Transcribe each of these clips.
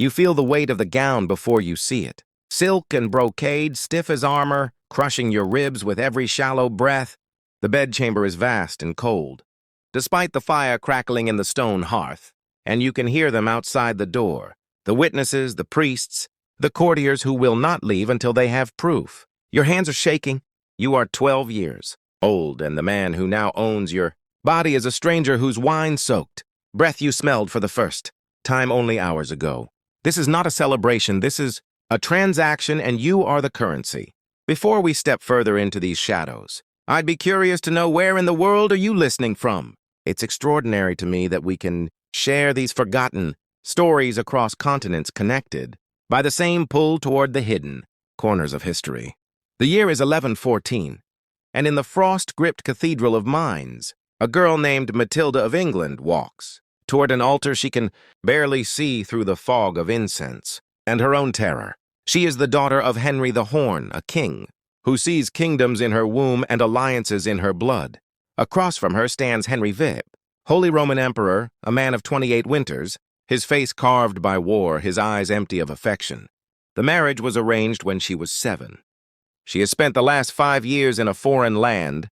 You feel the weight of the gown before you see it. Silk and brocade, stiff as armor, crushing your ribs with every shallow breath. The bedchamber is vast and cold, despite the fire crackling in the stone hearth, and you can hear them outside the door, the witnesses, the priests, the courtiers who will not leave until they have proof. Your hands are shaking. You are 12 years old, and the man who now owns your body is a stranger whose wine-soaked breath you smelled for the first time only hours ago. This is not a celebration. This is a transaction, and you are the currency. Before we step further into these shadows, I'd be curious to know, where in the world are you listening from? It's extraordinary to me that we can share these forgotten stories across continents, connected by the same pull toward the hidden corners of history. The year is 1114, and in the frost-gripped Cathedral of Mines, a girl named Matilda of England walks toward an altar she can barely see through the fog of incense and her own terror. She is the daughter of Henry the Horn, a king, who sees kingdoms in her womb and alliances in her blood. Across from her stands Henry Vip, Holy Roman Emperor, a man of 28 winters, his face carved by war, his eyes empty of affection. The marriage was arranged when she was 7. She has spent the last 5 years in a foreign land,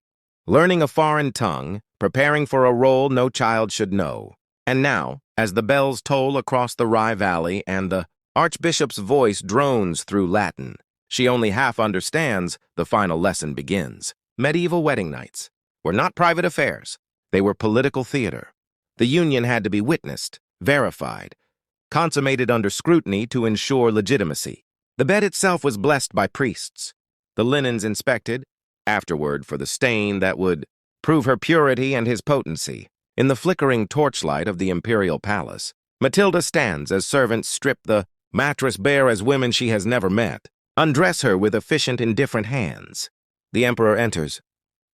learning a foreign tongue, preparing for a role no child should know. And now, as the bells toll across the Rye Valley and the Archbishop's voice drones through Latin, she only half understands, the final lesson begins. Medieval wedding nights were not private affairs. They were political theater. The union had to be witnessed, verified, consummated under scrutiny to ensure legitimacy. The bed itself was blessed by priests, the linens inspected, afterward for the stain that would prove her purity and his potency. In the flickering torchlight of the imperial palace, Matilda stands as servants strip the mattress bare as women she has never met, undress her with efficient, indifferent hands. The emperor enters.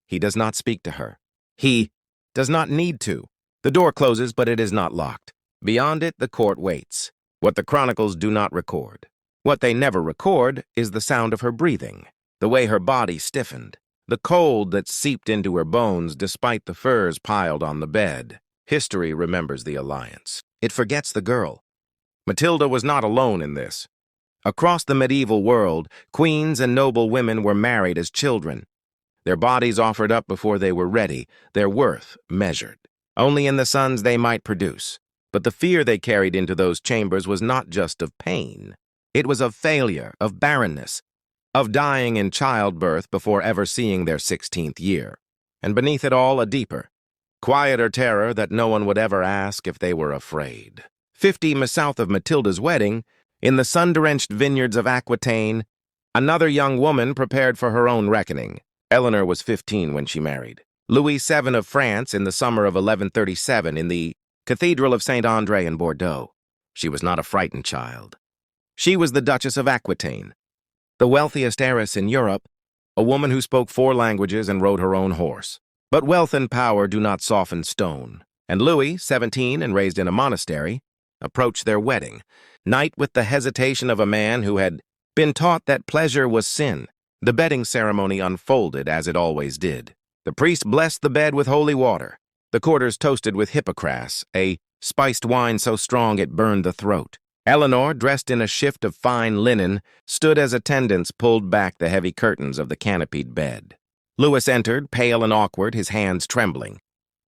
He does not speak to her. He does not need to. The door closes, but it is not locked. Beyond it, the court waits. What the chronicles do not record. What they never record is the sound of her breathing, the way her body stiffened, the cold that seeped into her bones despite the furs piled on the bed. History remembers the alliance. It forgets the girl. Matilda was not alone in this. Across the medieval world, queens and noble women were married as children, their bodies offered up before they were ready, their worth measured only in the sons they might produce. But the fear they carried into those chambers was not just of pain. It was of failure, of barrenness, of dying in childbirth before ever seeing their 16th year. And beneath it all, a deeper, quieter terror that no one would ever ask if they were afraid. 50 miles south of Matilda's wedding, in the sun-drenched vineyards of Aquitaine, another young woman prepared for her own reckoning. Eleanor was 15 when she married Louis VII of France in the summer of 1137 in the Cathedral of Saint-André in Bordeaux. She was not a frightened child. She was the Duchess of Aquitaine, the wealthiest heiress in Europe, a woman who spoke 4 languages and rode her own horse. But wealth and power do not soften stone, and Louis, 17 and raised in a monastery, approached their wedding night with the hesitation of a man who had been taught that pleasure was sin. The bedding ceremony unfolded as it always did. The priest blessed the bed with holy water. The courtiers toasted with hippocras, a spiced wine so strong it burned the throat. Eleanor, dressed in a shift of fine linen, stood as attendants pulled back the heavy curtains of the canopied bed. Louis entered, pale and awkward, his hands trembling.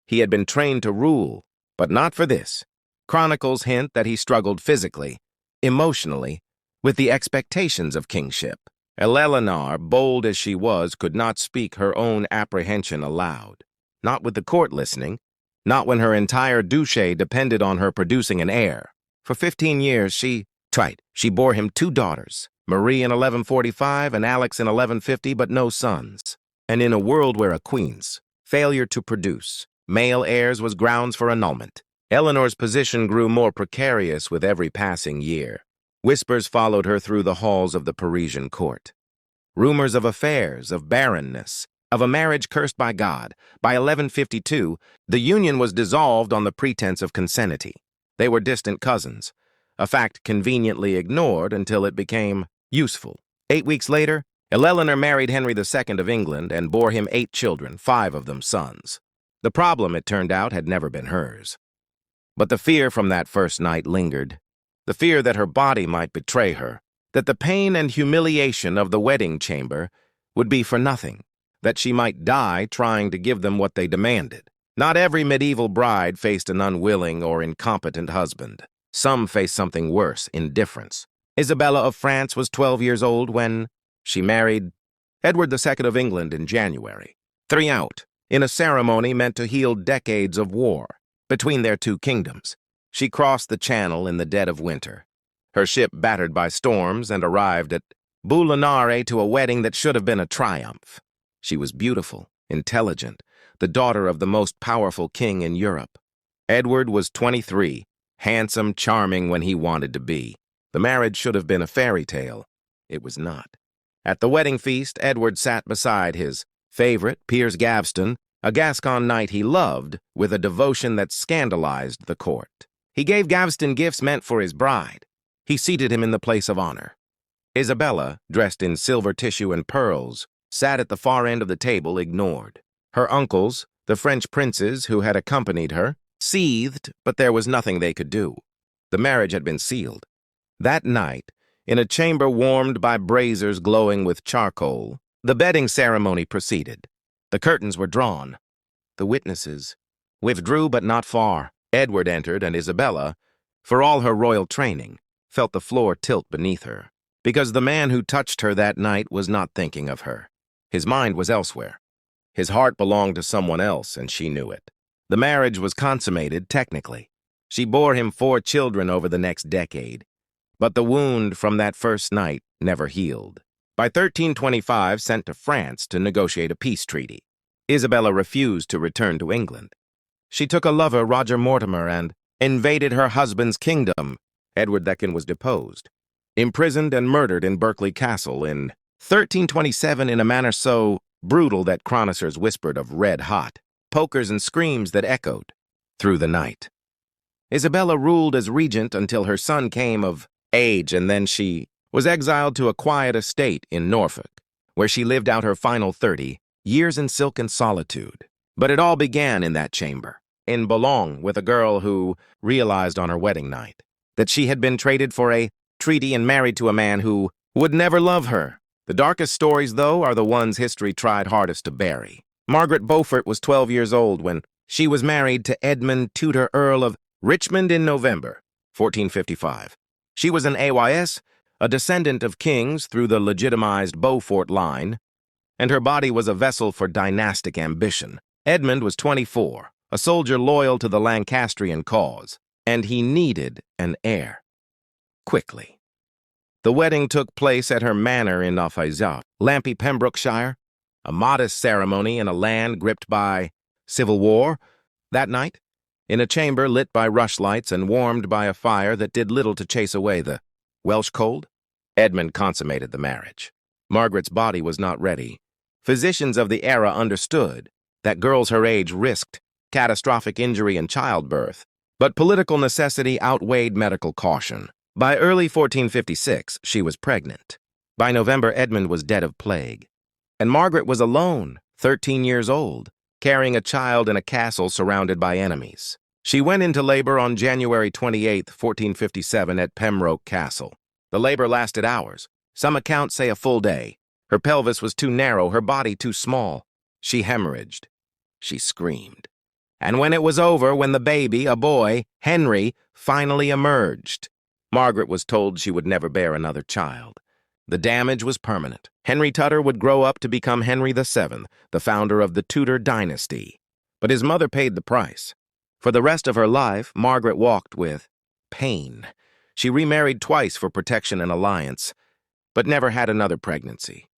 He had been trained to rule, but not for this. Chronicles hint that he struggled physically, emotionally, with the expectations of kingship. Eleanor, bold as she was, could not speak her own apprehension aloud. Not with the court listening, not when her entire duchy depended on her producing an heir. For 15 years, she bore him 2 daughters, Marie in 1145 and Alex in 1150, but no sons. And in a world where a queen's failure to produce male heirs was grounds for annulment, Eleanor's position grew more precarious with every passing year. Whispers followed her through the halls of the Parisian court. Rumors of affairs, of barrenness, of a marriage cursed by God. By 1152, the union was dissolved on the pretense of consanity. They were distant cousins, a fact conveniently ignored until it became useful. 8 weeks later, Eleanor married Henry II of England and bore him 8 children, 5 of them sons. The problem, it turned out, had never been hers. But the fear from that first night lingered. the fear that her body might betray her, that the pain and humiliation of the wedding chamber would be for nothing, that she might die trying to give them what they demanded. Not every medieval bride faced an unwilling or incompetent husband. Some faced something worse, indifference. Isabella of France was 12 years old when she married Edward II of England in January. 3 out, in a ceremony meant to heal decades of war between their two kingdoms. She crossed the Channel in the dead of winter, her ship battered by storms, and arrived at Boulinare to a wedding that should have been a triumph. She was beautiful, intelligent, the daughter of the most powerful king in Europe. Edward was 23, handsome, charming when he wanted to be. The marriage should have been a fairy tale. It was not. At the wedding feast, Edward sat beside his favorite, Piers Gaveston, a Gascon knight he loved, with a devotion that scandalized the court. He gave Gaveston gifts meant for his bride. He seated him in the place of honor. Isabella, dressed in silver tissue and pearls, sat at the far end of the table, ignored. Her uncles, the French princes who had accompanied her, seethed, but there was nothing they could do. The marriage had been sealed. That night, in a chamber warmed by braziers glowing with charcoal, the bedding ceremony proceeded. The curtains were drawn. The witnesses withdrew, but not far. Edward entered, and Isabella, for all her royal training, felt the floor tilt beneath her, because the man who touched her that night was not thinking of her. His mind was elsewhere. His heart belonged to someone else, and she knew it. The marriage was consummated, technically. She bore him 4 children over the next decade, but the wound from that first night never healed. By 1325, sent to France to negotiate a peace treaty, Isabella refused to return to England. She took a lover, Roger Mortimer, and invaded her husband's kingdom. Edward II was deposed, imprisoned and murdered in Berkeley Castle in 1327 in a manner so brutal that chroniclers whispered of red hot, pokers and screams that echoed through the night. Isabella ruled as regent until her son came of age, and then she was exiled to a quiet estate in Norfolk, where she lived out her final 30 years in silken solitude. But it all began in that chamber, in Boulogne, with a girl who realized on her wedding night that she had been traded for a treaty and married to a man who would never love her. The darkest stories, though, are the ones history tried hardest to bury. Margaret Beaufort was 12 years old when she was married to Edmund Tudor, Earl of Richmond, in November 1455. She was an AYS, a descendant of kings through the legitimized Beaufort line, and her body was a vessel for dynastic ambition. Edmund was 24, a soldier loyal to the Lancastrian cause, and he needed an heir. Quickly. The wedding took place at her manor in Alfazar, Lampy, Pembrokeshire, a modest ceremony in a land gripped by civil war. That night, in a chamber lit by rushlights and warmed by a fire that did little to chase away the Welsh cold, Edmund consummated the marriage. Margaret's body was not ready. Physicians of the era understood that girls her age risked catastrophic injury and childbirth, but political necessity outweighed medical caution. By early 1456, she was pregnant. By November, Edmund was dead of plague. And Margaret was alone, 13 years old, carrying a child in a castle surrounded by enemies. She went into labor on January 28, 1457, at Pembroke Castle. The labor lasted hours. Some accounts say a full day. Her pelvis was too narrow, her body too small. She hemorrhaged. She screamed. And when it was over, when the baby, a boy, Henry, finally emerged, Margaret was told she would never bear another child. The damage was permanent. Henry Tudor would grow up to become Henry VII, the founder of the Tudor dynasty. But his mother paid the price. For the rest of her life, Margaret walked with pain. She remarried twice for protection and alliance, but never had another pregnancy.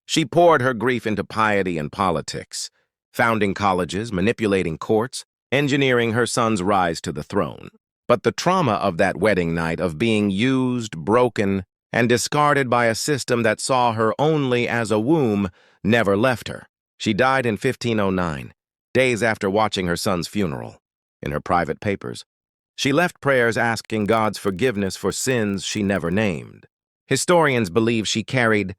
She poured her grief into piety and politics, founding colleges, manipulating courts, engineering her son's rise to the throne. But the trauma of that wedding night, of being used, broken, and discarded by a system that saw her only as a womb, never left her. She died in 1509, days after watching her son's funeral. In her private papers, she left prayers asking God's forgiveness for sins she never named. Historians believe she carried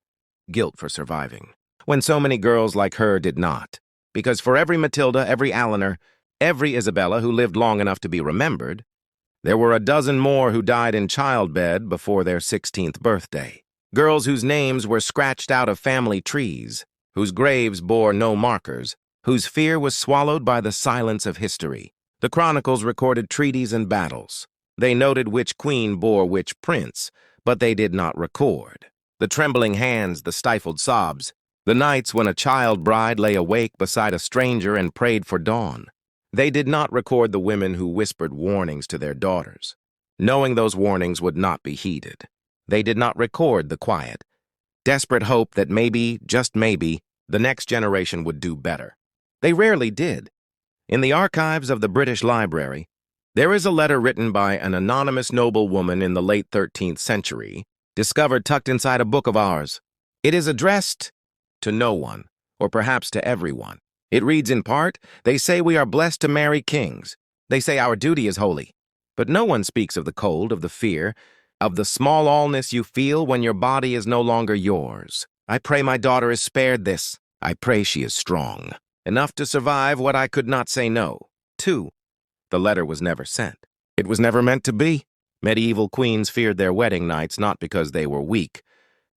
guilt for surviving, when so many girls like her did not. Because for every Matilda, every Eleanor, every Isabella who lived long enough to be remembered, There were a dozen more who died in childbed before their 16th birthday. Girls whose names were scratched out of family trees, whose graves bore no markers, whose fear was swallowed by the silence of history. The chronicles recorded treaties and battles. They noted which queen bore which prince, but they did not record the trembling hands, the stifled sobs, the nights when a child bride lay awake beside a stranger and prayed for dawn. They did not record the women who whispered warnings to their daughters, knowing those warnings would not be heeded. They did not record the quiet, desperate hope that maybe, just maybe, the next generation would do better. They rarely did. In the archives of the British Library, there is a letter written by an anonymous noblewoman in the late 13th century, discovered tucked inside a book of ours. It is addressed to no one, or perhaps to everyone. It reads in part, "They say we are blessed to marry kings. They say our duty is holy. But no one speaks of the cold, of the fear, of the small allness you feel when your body is no longer yours. I pray my daughter is spared this. I pray she is strong, enough to survive what I could not say no to." The letter was never sent. It was never meant to be. Medieval queens feared their wedding nights not because they were weak,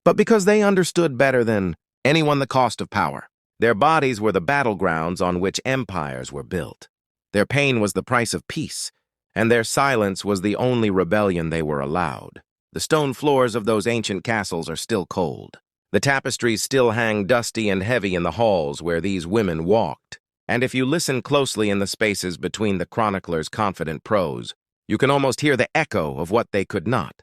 but because they understood better than anyone the cost of power. Their bodies were the battlegrounds on which empires were built. Their pain was the price of peace, and their silence was the only rebellion they were allowed. The stone floors of those ancient castles are still cold. The tapestries still hang dusty and heavy in the halls where these women walked. And if you listen closely in the spaces between the chronicler's confident prose, you can almost hear the echo of what they could not.